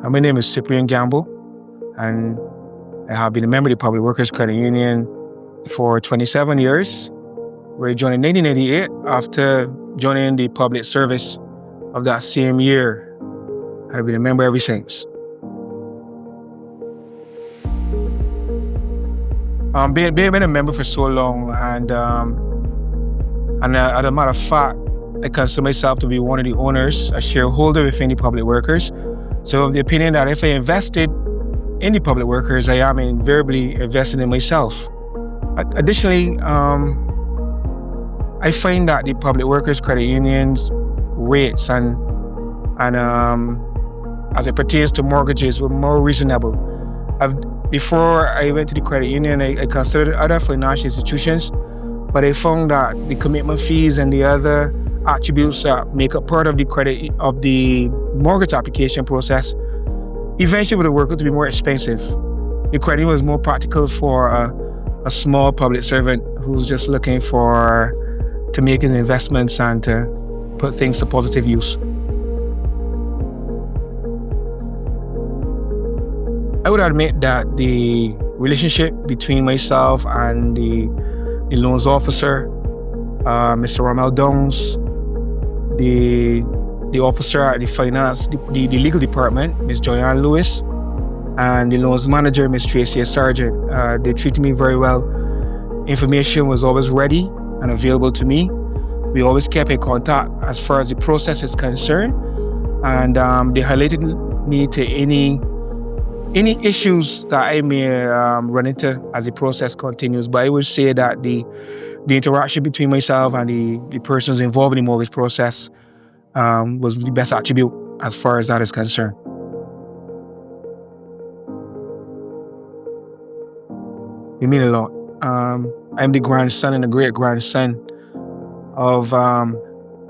My name is Cyprian Gamble, and I have been a member of the Public Workers Credit Union for 27 years. We joined in 1988 after joining the public service of that same year. I've been a member ever since. Being a member for so long, and as a matter of fact, I consider myself to be one of the owners, a shareholder within the public workers. So of the opinion that if I invested in the public workers, I am invariably invested in myself. Additionally, I find that the public workers credit unions rates and as it pertains to mortgages were more reasonable. Before I went to the credit union, I considered other financial institutions, but I found that the commitment fees and the other attributes that make up part of the mortgage application process eventually would work out to be more expensive. The credit union was more practical for a small public servant who's just looking to make his investments and to put things to positive use. I would admit that the relationship between myself and the loans officer, Mr. Ramel Downs, the officer at the finance, the legal department, Ms. Joyanne Lewis, and the loans manager, Ms. Tracy Sargent, they treated me very well. Information was always ready and available to me. We always kept in contact as far as the process is concerned, and they highlighted me to any issues that I may run into as the process continues. But I would say that the interaction between myself and the persons involved in the mortgage process was the best attribute as far as that is concerned. It means a lot. I'm the grandson and the great-grandson of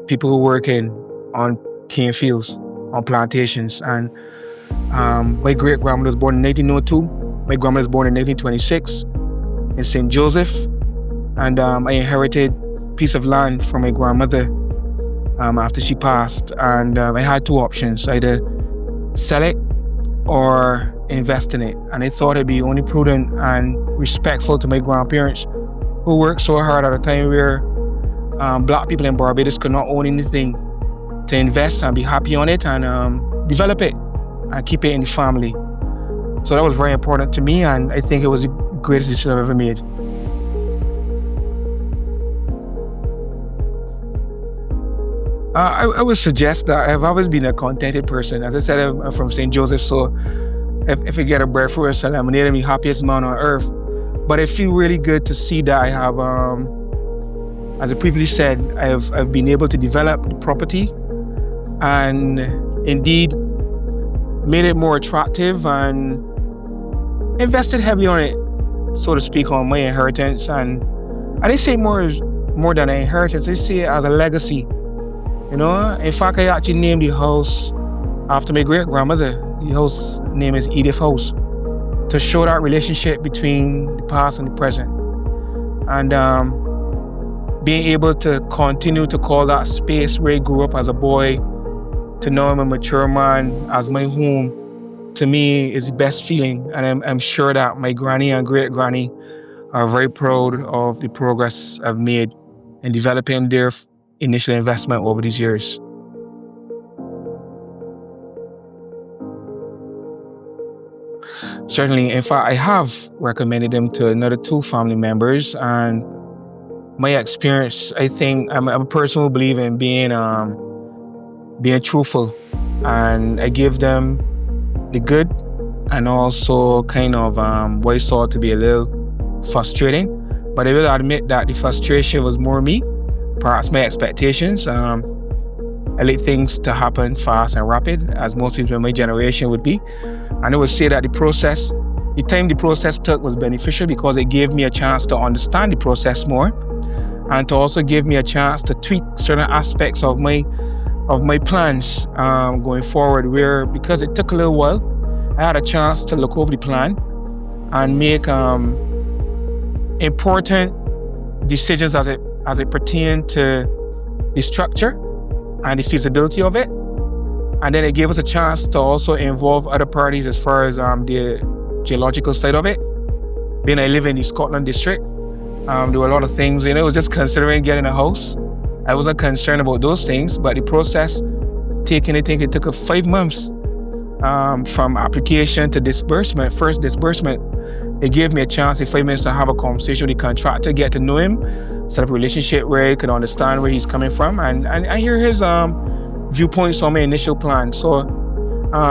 people who work on cane fields, on plantations. And my great-grandmother was born in 1902. My grandmother was born in 1926 in St. Joseph. And I inherited a piece of land from my grandmother after she passed. And I had two options, either sell it or invest in it. And I thought it'd be only prudent and respectful to my grandparents who worked so hard at a time where Black people in Barbados could not own anything, to invest and be happy on it and develop it and keep it in the family. So that was very important to me, and I think it was the greatest decision I've ever made. I would suggest that I've always been a contented person. As I said, I'm from St. Joseph, so if I get a breadfruit and lemonade, I'm the happiest man on earth. But I feel really good to see that I have, as I previously said, I've been able to develop the property and indeed made it more attractive and invested heavily on it, so to speak, on my inheritance. And I say more than an inheritance, I see it as a legacy. You know, in fact, I actually named the house after my great-grandmother. The house name is Edith House, to show that relationship between the past and the present. And being able to continue to call that space where I grew up as a boy, to know I'm a mature man as my home, to me is the best feeling. And I'm sure that my granny and great-granny are very proud of the progress I've made in developing their initial investment over these years. Certainly, in fact, I have recommended them to another two family members, and my experience, I think I'm a person who believes in being truthful, and I give them the good and also kind of what I saw to be a little frustrating. But I will admit that the frustration was more me, perhaps my expectations. I like things to happen fast and rapid, as most people in my generation would be. And I would say that the time the process took was beneficial because it gave me a chance to understand the process more, and to also give me a chance to tweak certain aspects of my plans going forward, where, because it took a little while, I had a chance to look over the plan and make important decisions as it pertained to the structure and the feasibility of it. And then it gave us a chance to also involve other parties as far as the geological side of it. Being I live in the Scotland district, there were a lot of things, it was just considering getting a house. I wasn't concerned about those things, but the process, I think it took 5 months from application to disbursement, first disbursement. It gave me a chance in 5 minutes to have a conversation with the contractor, get to know him, set up a relationship where he could understand where he's coming from, and hear his viewpoints on my initial plan. So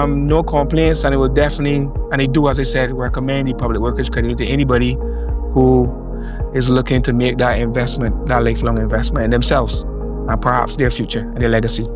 no complaints, and it will definitely, and I do, as I said, recommend the public workers credit to anybody who is looking to make that investment, that lifelong investment in themselves and perhaps their future and their legacy.